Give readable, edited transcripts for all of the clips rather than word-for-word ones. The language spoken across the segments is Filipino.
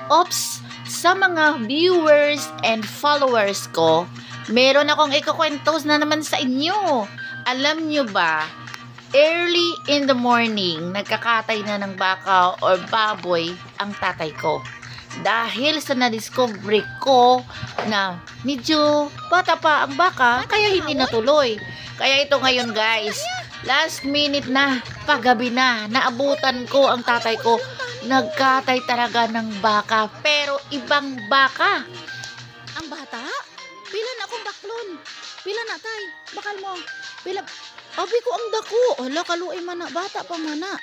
Ops, sa mga viewers and followers ko, meron akong ikukwentos na naman sa inyo. Alam nyo ba, early in the morning, nagkakatay na ng baka or baboy ang tatay ko. Dahil sa na-discovery ko na medyo bata pa ang baka, kaya hindi natuloy. Kaya ito ngayon guys, last minute na, paggabi na, naabutan ko ang tatay ko. Nagkatay talaga ng baka, pero ibang baka. Ang bata? Pila na akong baklon. Pila na tay. Bakal mo. Pila. Abi ko ang dako. Hala kaluoy man na bata pa man na.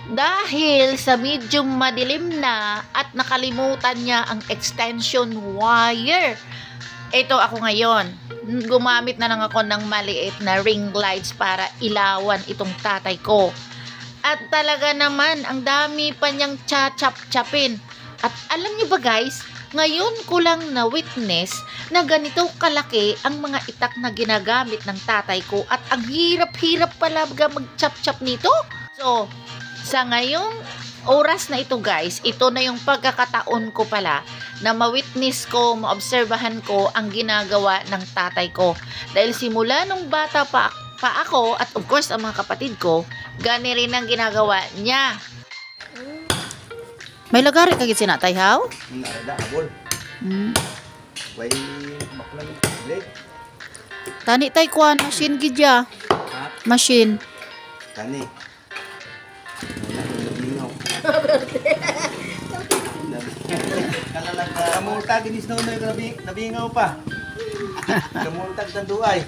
Dahil sa medyo madilim na at nakalimutan niya ang extension wire. Ito ako ngayon. Gumamit na lang ako ng maliit na ring lights para ilawan itong tatay ko. At talaga naman, ang dami pa niyang chachap-chapin. At alam niyo ba guys, ngayon ko lang na witness na ganito kalaki ang mga itak na ginagamit ng tatay ko at ang hirap-hirap pala mag-chap-chap nito. So, sa ngayong oras na ito guys, ito na yung pagkakataon ko pala na ma-witness ko, maobserbahan ko ang ginagawa ng tatay ko. Dahil simula nung bata pa ako at of course ang mga kapatid ko, gani rin ang ginagawa niya. May lagari kagit sinatay haw? Narada abol. Way maklang blade. Tani tay kuan machine gidya. Ha? Machine. Kani. Kalalag kamultag inis na unoy nabingaw pa. Kamultag tanduay.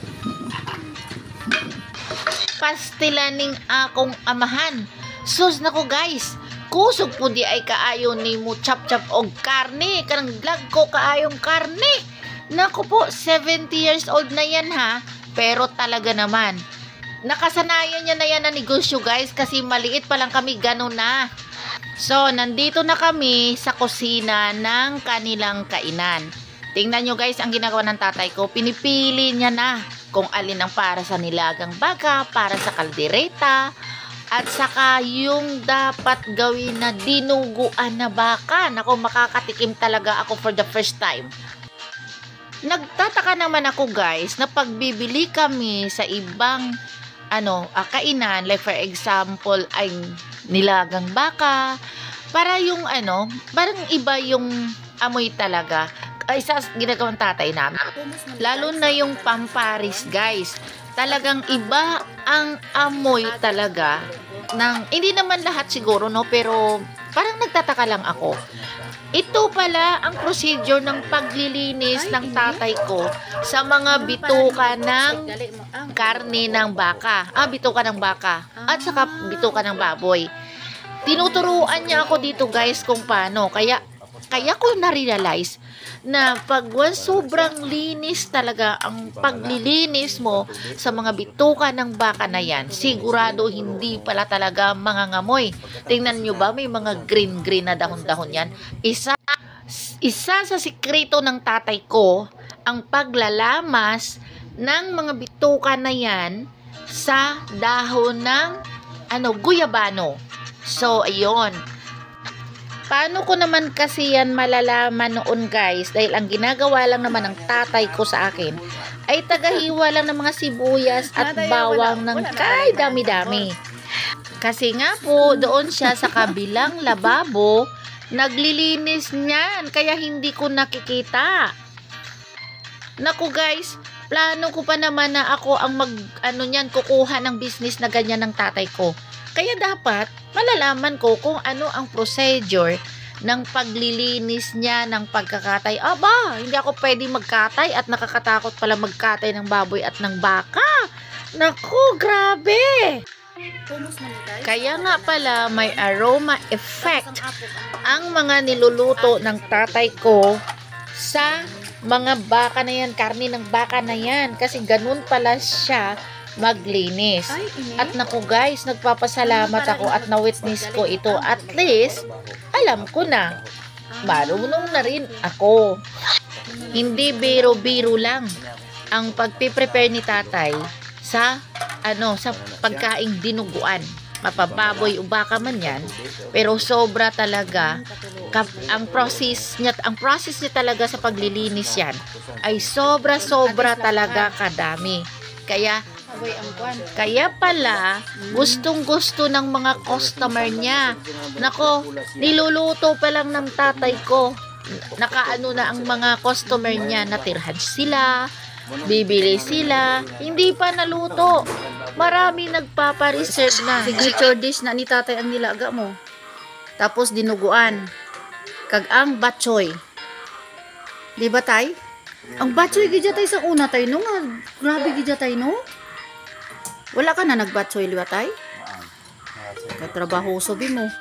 Pastilaning akong amahan. Sus nako guys, kusog po di ay kaayo ni mo chap-chap og karne. Kanang vlog ko kaayong karne. Naku po, 70 years old na yan ha. Pero talaga naman, nakasanayan niya na yan na negosyo guys kasi maliit pa lang kami, ganun na. So, nandito na kami sa kusina ng kanilang kainan. Tingnan nyo guys, ang ginagawa ng tatay ko, pinipili niya na kung alin ang para sa nilagang baka, para sa kaldereta, at saka yung dapat gawin na dinuguan na baka. Naku, makakatikim talaga ako for the first time. Nagtataka naman ako guys na pagbibili kami sa ibang kainan, like for example ay nilagang baka, para yung parang iba yung amoy talaga. Isa ginagawang tatay namin. Lalo na yung pamparis guys. Talagang iba ang amoy talaga ng, hindi naman lahat siguro no, pero parang nagtataka lang ako. Ito pala ang procedure ng paglilinis ng tatay ko sa mga bituka ng karne ng baka. Bituka ng baka. At saka bituka ng baboy. Tinuturuan niya ako dito guys kung paano. Kaya ko na-realize na pag sobrang linis talaga ang paglilinis mo sa mga bituka ng baka na yan, sigurado hindi pala talaga mangangamoy. Tingnan nyo ba, may mga green na dahon-dahon yan. Isa sa sikreto ng tatay ko ang paglalamas ng mga bituka na yan sa dahon ng guyabano. So, ayun. Paano ko naman kasi yan malalaman noon guys? Dahil ang ginagawa lang naman ng tatay ko sa akin ay tagahiwa lang ng mga sibuyas at bawang ng kay dami-dami. Kasi nga po, doon siya sa kabilang lababo, naglilinis niyan. Kaya hindi ko nakikita. Naku guys, plano ko pa naman na ako ang kukuha ng business na ganyan ng tatay ko. Kaya dapat malalaman ko kung ano ang procedure ng paglilinis niya ng pagkakatay. Hindi ako pwede magkatay at nakakatakot pala magkatay ng baboy at ng baka. Naku, grabe! Kaya nga pala may aroma effect ang mga niluluto ng tatay ko sa mga baka na yan, karne ng baka na yan. Kasi ganun pala siya maglinis. At naku guys, nagpapasalamat ako at na-witness ko ito. At least, alam ko na marunong na rin ako. Hindi biro-biro lang ang pagpiprepare ni tatay sa sa pagkaing dinuguan. Mapababoy o baka man yan, pero sobra talaga ang process niya talaga sa paglilinis yan ay sobra talaga kadami. Kaya pala gustong-gusto ng mga customer niya. Nako, niluluto pa lang ng tatay ko. Nakaano na ang mga customer niya, natirhan sila, bibili sila, hindi pa naluto. Marami nagpapa-reserve na. Signature dish na ni tatay ang nilaga mo. Tapos dinuguan. Kag ang batchoy. Di ba tay? Ang batchoy gidya tay sa una tay no nga. Grabe gidya tay no. Wala ka na nagbatchoy liwa tay? Katrabaho sobi mo.